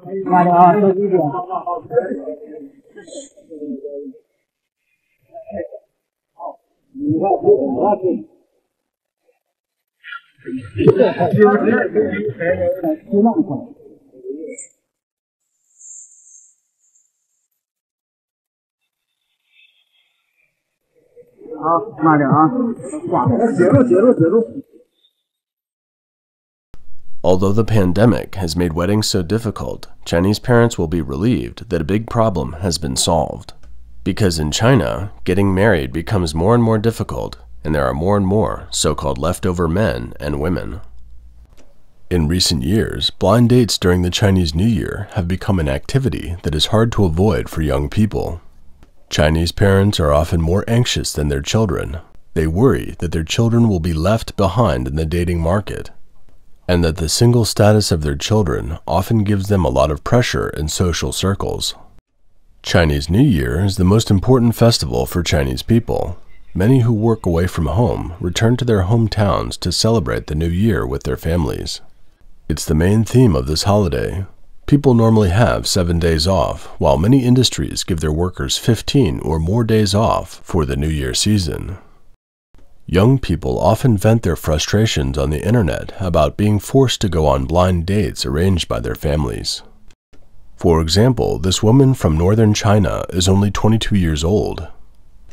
慢点啊，收低点。你看，好，慢点啊，解住。Although the pandemic has made weddings so difficult, Chinese parents will be relieved that a big problem has been solved. Because in China, getting married becomes more and more difficult, and there are more and more so-called leftover men and women. In recent years, blind dates during the Chinese New Year have become an activity that is hard to avoid for young people. Chinese parents are often more anxious than their children. They worry that their children will be left behind in the dating market, and that the single status of their children often gives them a lot of pressure in social circles. Chinese New Year is the most important festival for Chinese people. Many who work away from home return to their hometowns to celebrate the New Year with their families. It's the main theme of this holiday. People normally have 7 days off, while many industries give their workers 15 or more days off for the New Year season. Young people often vent their frustrations on the internet about being forced to go on blind dates arranged by their families. For example, this woman from northern China is only 22 years old.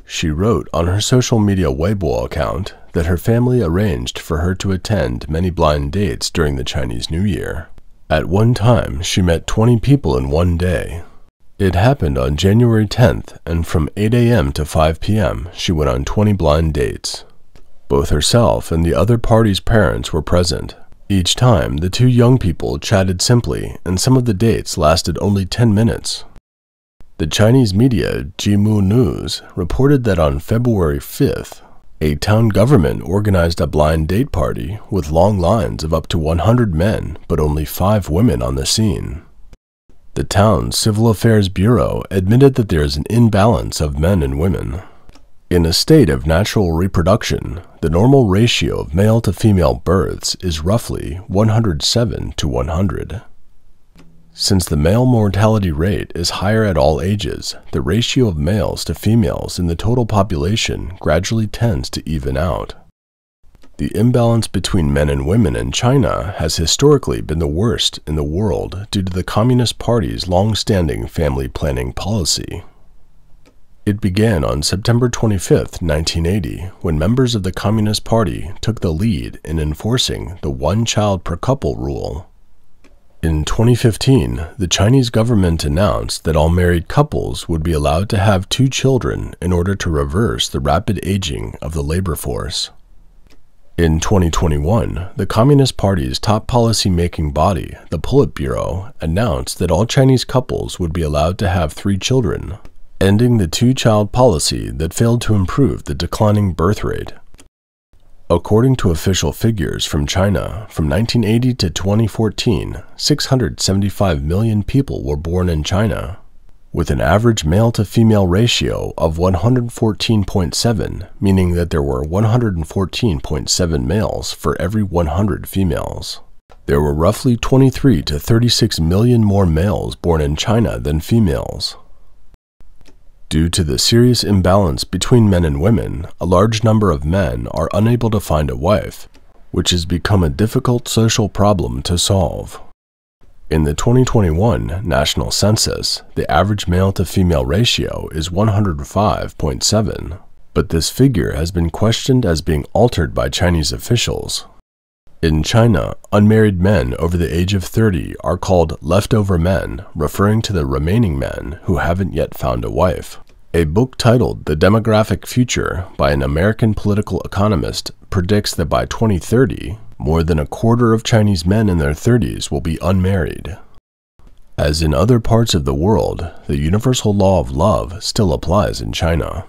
She wrote on her social media Weibo account that her family arranged for her to attend many blind dates during the Chinese New Year. At one time, she met 20 people in one day. It happened on January 10th, and from 8 a.m. to 5 p.m., she went on 20 blind dates. Both herself and the other party's parents were present. Each time, the two young people chatted simply, and some of the dates lasted only 10 minutes. The Chinese media Jimu News reported that on February 5th, a town government organized a blind date party with long lines of up to 100 men, but only 5 women on the scene. The town's Civil Affairs Bureau admitted that there is an imbalance of men and women. In a state of natural reproduction, the normal ratio of male to female births is roughly 107 to 100. Since the male mortality rate is higher at all ages, the ratio of males to females in the total population gradually tends to even out. The imbalance between men and women in China has historically been the worst in the world due to the Communist Party's long-standing family planning policy. It began on September 25, 1980, when members of the Communist Party took the lead in enforcing the one-child-per-couple rule. In 2015, the Chinese government announced that all married couples would be allowed to have 2 children in order to reverse the rapid aging of the labor force. In 2021, the Communist Party's top policy-making body, the Politburo, announced that all Chinese couples would be allowed to have 3 children, ending the 2-child policy that failed to improve the declining birth rate. According to official figures from China, from 1980 to 2014, 675 million people were born in China, with an average male-to-female ratio of 114.7, meaning that there were 114.7 males for every 100 females. There were roughly 23 to 36 million more males born in China than females. Due to the serious imbalance between men and women, a large number of men are unable to find a wife, which has become a difficult social problem to solve. In the 2021 national census, the average male-to-female ratio is 105.7, but this figure has been questioned as being altered by Chinese officials. In China, unmarried men over the age of 30 are called leftover men, referring to the remaining men who haven't yet found a wife. A book titled The Demographic Future by an American political economist predicts that by 2030, more than a quarter of Chinese men in their 30s will be unmarried. As in other parts of the world, the universal law of love still applies in China.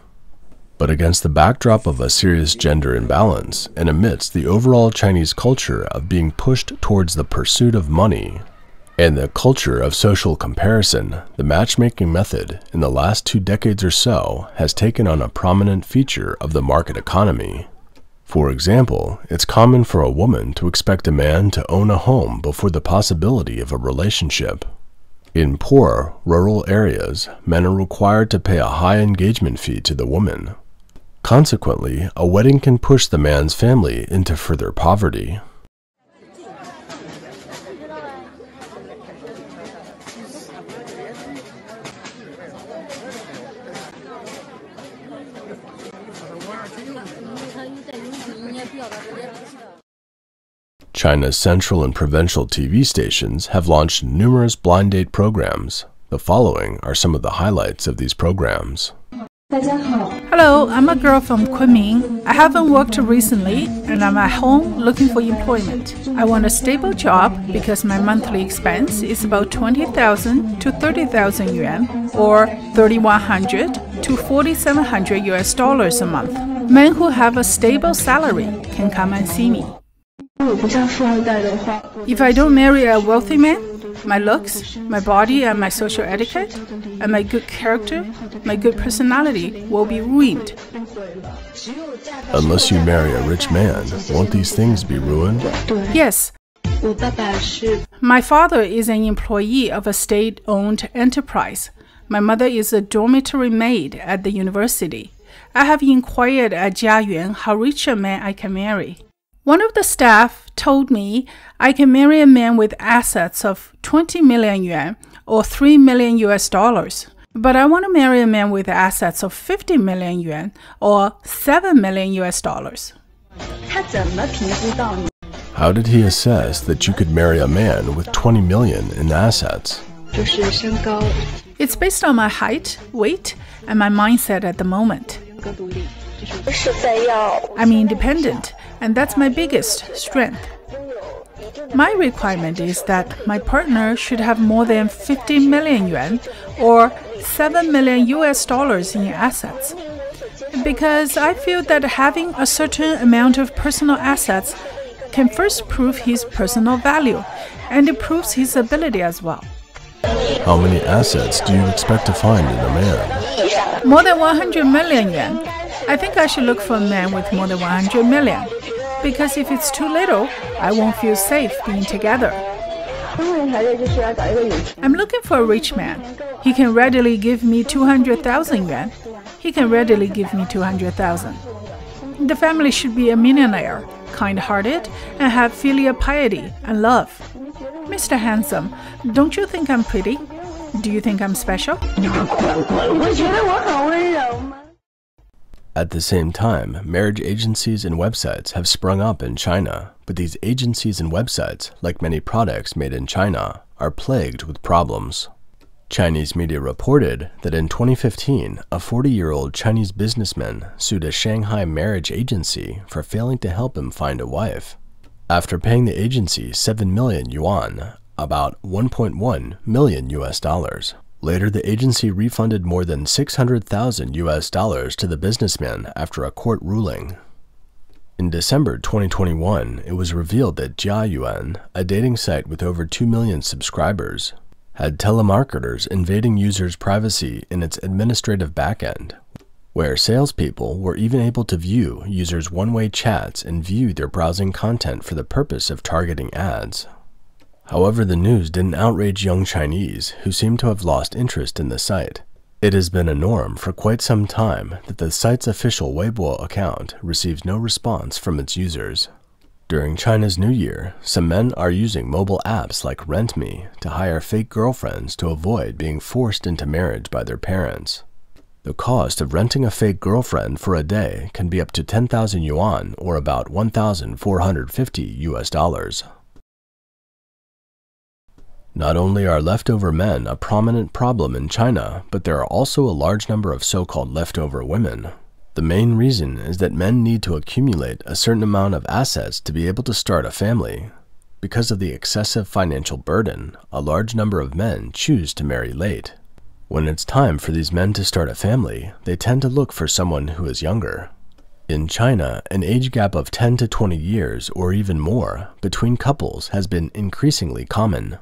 But against the backdrop of a serious gender imbalance, and amidst the overall Chinese culture of being pushed towards the pursuit of money, and the culture of social comparison, the matchmaking method in the last 2 decades or so has taken on a prominent feature of the market economy. For example, it's common for a woman to expect a man to own a home before the possibility of a relationship. In poor, rural areas, men are required to pay a high engagement fee to the woman. Consequently, a wedding can push the man's family into further poverty. China's central and provincial TV stations have launched numerous blind date programs. The following are some of the highlights of these programs. Hello, I'm a girl from Kunming. I haven't worked recently and I'm at home looking for employment. I want a stable job because my monthly expense is about 20,000 to 30,000 yuan or 3,100 to 4,700 US dollars a month. Men who have a stable salary can come and see me. If I don't marry a wealthy man, my looks, my body and my social etiquette, and my good character, my good personality will be ruined. Unless you marry a rich man, won't these things be ruined? Yes. My father is an employee of a state-owned enterprise. My mother is a dormitory maid at the university. I have inquired at Jiayuan how rich a man I can marry. One of the staff told me I can marry a man with assets of 20 million yuan or 3 million US dollars. But I want to marry a man with assets of 50 million yuan or 7 million US dollars. How did he assess that you could marry a man with 20 million in assets? It's based on my height, weight, and my mindset at the moment. I'm independent, and that's my biggest strength. My requirement is that my partner should have more than 50 million yuan or 7 million US dollars in assets. Because I feel that having a certain amount of personal assets can first prove his personal value, and it proves his ability as well. How many assets do you expect to find in a man? More than 100 million yuan. I think I should look for a man with more than 100 million. Because if it's too little, I won't feel safe being together. I'm looking for a rich man. He can readily give me 200,000 yuan. He can readily give me 200,000. The family should be a millionaire, kind-hearted, and have filial piety and love. Mr. Handsome, don't you think I'm pretty? Do you think I'm special? At the same time, marriage agencies and websites have sprung up in China, but these agencies and websites, like many products made in China, are plagued with problems. Chinese media reported that in 2015, a 40-year-old Chinese businessman sued a Shanghai marriage agency for failing to help him find a wife. After paying the agency 7 million yuan, about 1.1 million US dollars. Later, the agency refunded more than 600,000 US dollars to the businessman after a court ruling. In December 2021, it was revealed that Jiayuan, a dating site with over 2 million subscribers, had telemarketers invading users' privacy in its administrative backend, where salespeople were even able to view users' one-way chats and view their browsing content for the purpose of targeting ads. However, the news didn't outrage young Chinese who seem to have lost interest in the site. It has been a norm for quite some time that the site's official Weibo account receives no response from its users. During China's New Year, some men are using mobile apps like RentMe to hire fake girlfriends to avoid being forced into marriage by their parents. The cost of renting a fake girlfriend for a day can be up to 10,000 yuan or about 1,450 US dollars. Not only are leftover men a prominent problem in China, but there are also a large number of so-called leftover women. The main reason is that men need to accumulate a certain amount of assets to be able to start a family. Because of the excessive financial burden, a large number of men choose to marry late. When it's time for these men to start a family, they tend to look for someone who is younger. In China, an age gap of 10 to 20 years or even more between couples has been increasingly common.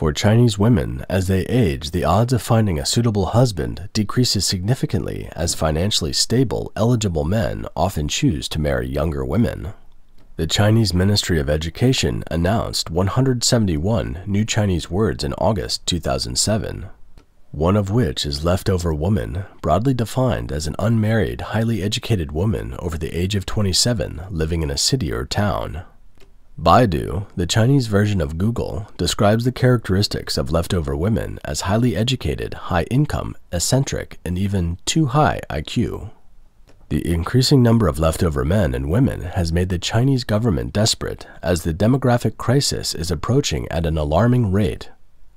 For Chinese women, as they age, the odds of finding a suitable husband decreases significantly as financially stable, eligible men often choose to marry younger women. The Chinese Ministry of Education announced 171 new Chinese words in August 2007, one of which is leftover woman, broadly defined as an unmarried, highly educated woman over the age of 27 living in a city or town. Baidu, the Chinese version of Google, describes the characteristics of leftover women as highly educated, high income, eccentric, and even too high IQ. The increasing number of leftover men and women has made the Chinese government desperate as the demographic crisis is approaching at an alarming rate.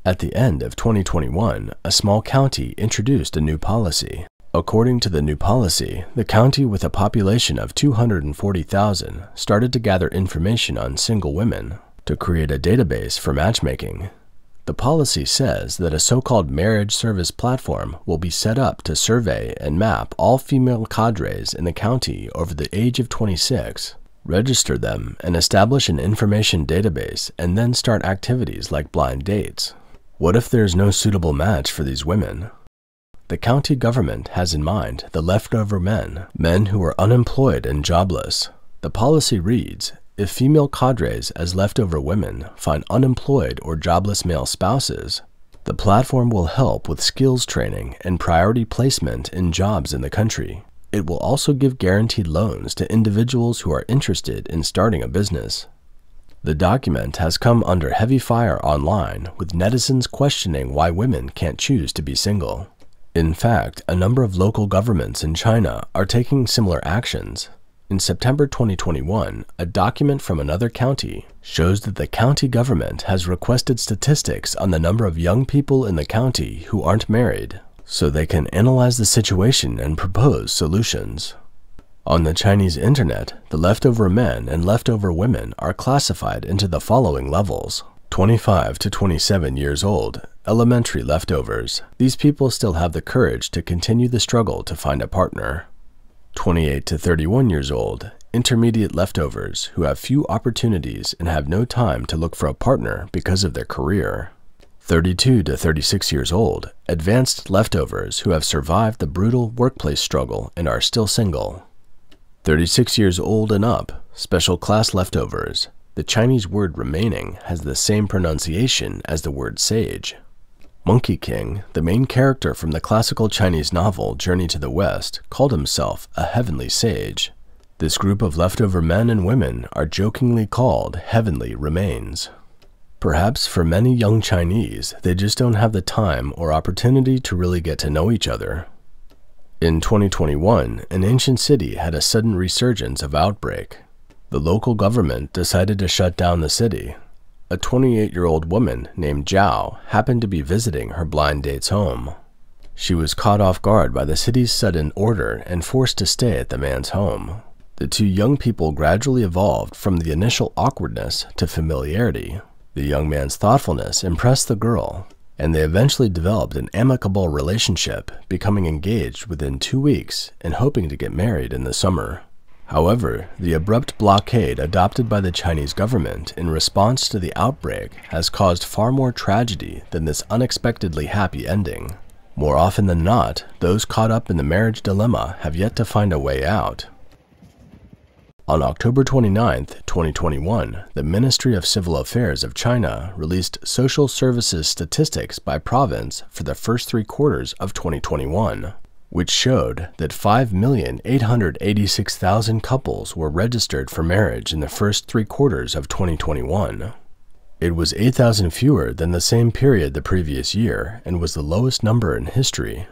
At the end of 2021, a small county introduced a new policy. According to the new policy, the county with a population of 240,000 started to gather information on single women to create a database for matchmaking. The policy says that a so-called marriage service platform will be set up to survey and map all female cadres in the county over the age of 26, register them, and establish an information database, and then start activities like blind dates. What if there's no suitable match for these women? The county government has in mind the leftover men who are unemployed and jobless. The policy reads, if female cadres as leftover women find unemployed or jobless male spouses, the platform will help with skills training and priority placement in jobs in the country. It will also give guaranteed loans to individuals who are interested in starting a business. The document has come under heavy fire online, with netizens questioning why women can't choose to be single. In fact, a number of local governments in China are taking similar actions. In September 2021, a document from another county shows that the county government has requested statistics on the number of young people in the county who aren't married, so they can analyze the situation and propose solutions. On the Chinese internet, the leftover men and leftover women are classified into the following levels. 25 to 27 years old, elementary leftovers. These people still have the courage to continue the struggle to find a partner. 28 to 31 years old, intermediate leftovers who have few opportunities and have no time to look for a partner because of their career. 32 to 36 years old, advanced leftovers who have survived the brutal workplace struggle and are still single. 36 years old and up, special class leftovers. The Chinese word remaining has the same pronunciation as the word sage. Monkey King, the main character from the classical Chinese novel Journey to the West, called himself a heavenly sage. This group of leftover men and women are jokingly called heavenly remains. Perhaps for many young Chinese, they just don't have the time or opportunity to really get to know each other. In 2021, an ancient city had a sudden resurgence of outbreak. The local government decided to shut down the city. A 28-year-old woman named Zhao happened to be visiting her blind date's home. She was caught off guard by the city's sudden order and forced to stay at the man's home. The two young people gradually evolved from the initial awkwardness to familiarity. The young man's thoughtfulness impressed the girl, and they eventually developed an amicable relationship, becoming engaged within 2 weeks and hoping to get married in the summer. However, the abrupt blockade adopted by the Chinese government in response to the outbreak has caused far more tragedy than this unexpectedly happy ending. More often than not, those caught up in the marriage dilemma have yet to find a way out. On October 29, 2021, the Ministry of Civil Affairs of China released social services statistics by province for the first 3 quarters of 2021. Which showed that 5,886,000 couples were registered for marriage in the first 3 quarters of 2021. It was 8,000 fewer than the same period the previous year and was the lowest number in history.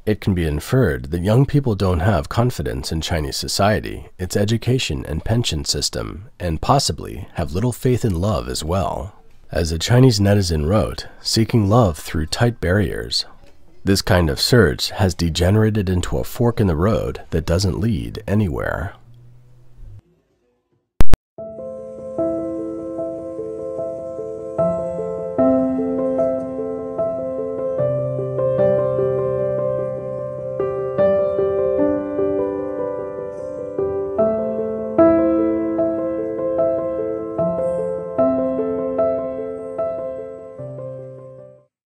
It can be inferred that young people don't have confidence in Chinese society, its education and pension system, and possibly have little faith in love as well. As a Chinese netizen wrote, seeking love through tight barriers. This kind of search has degenerated into a fork in the road that doesn't lead anywhere.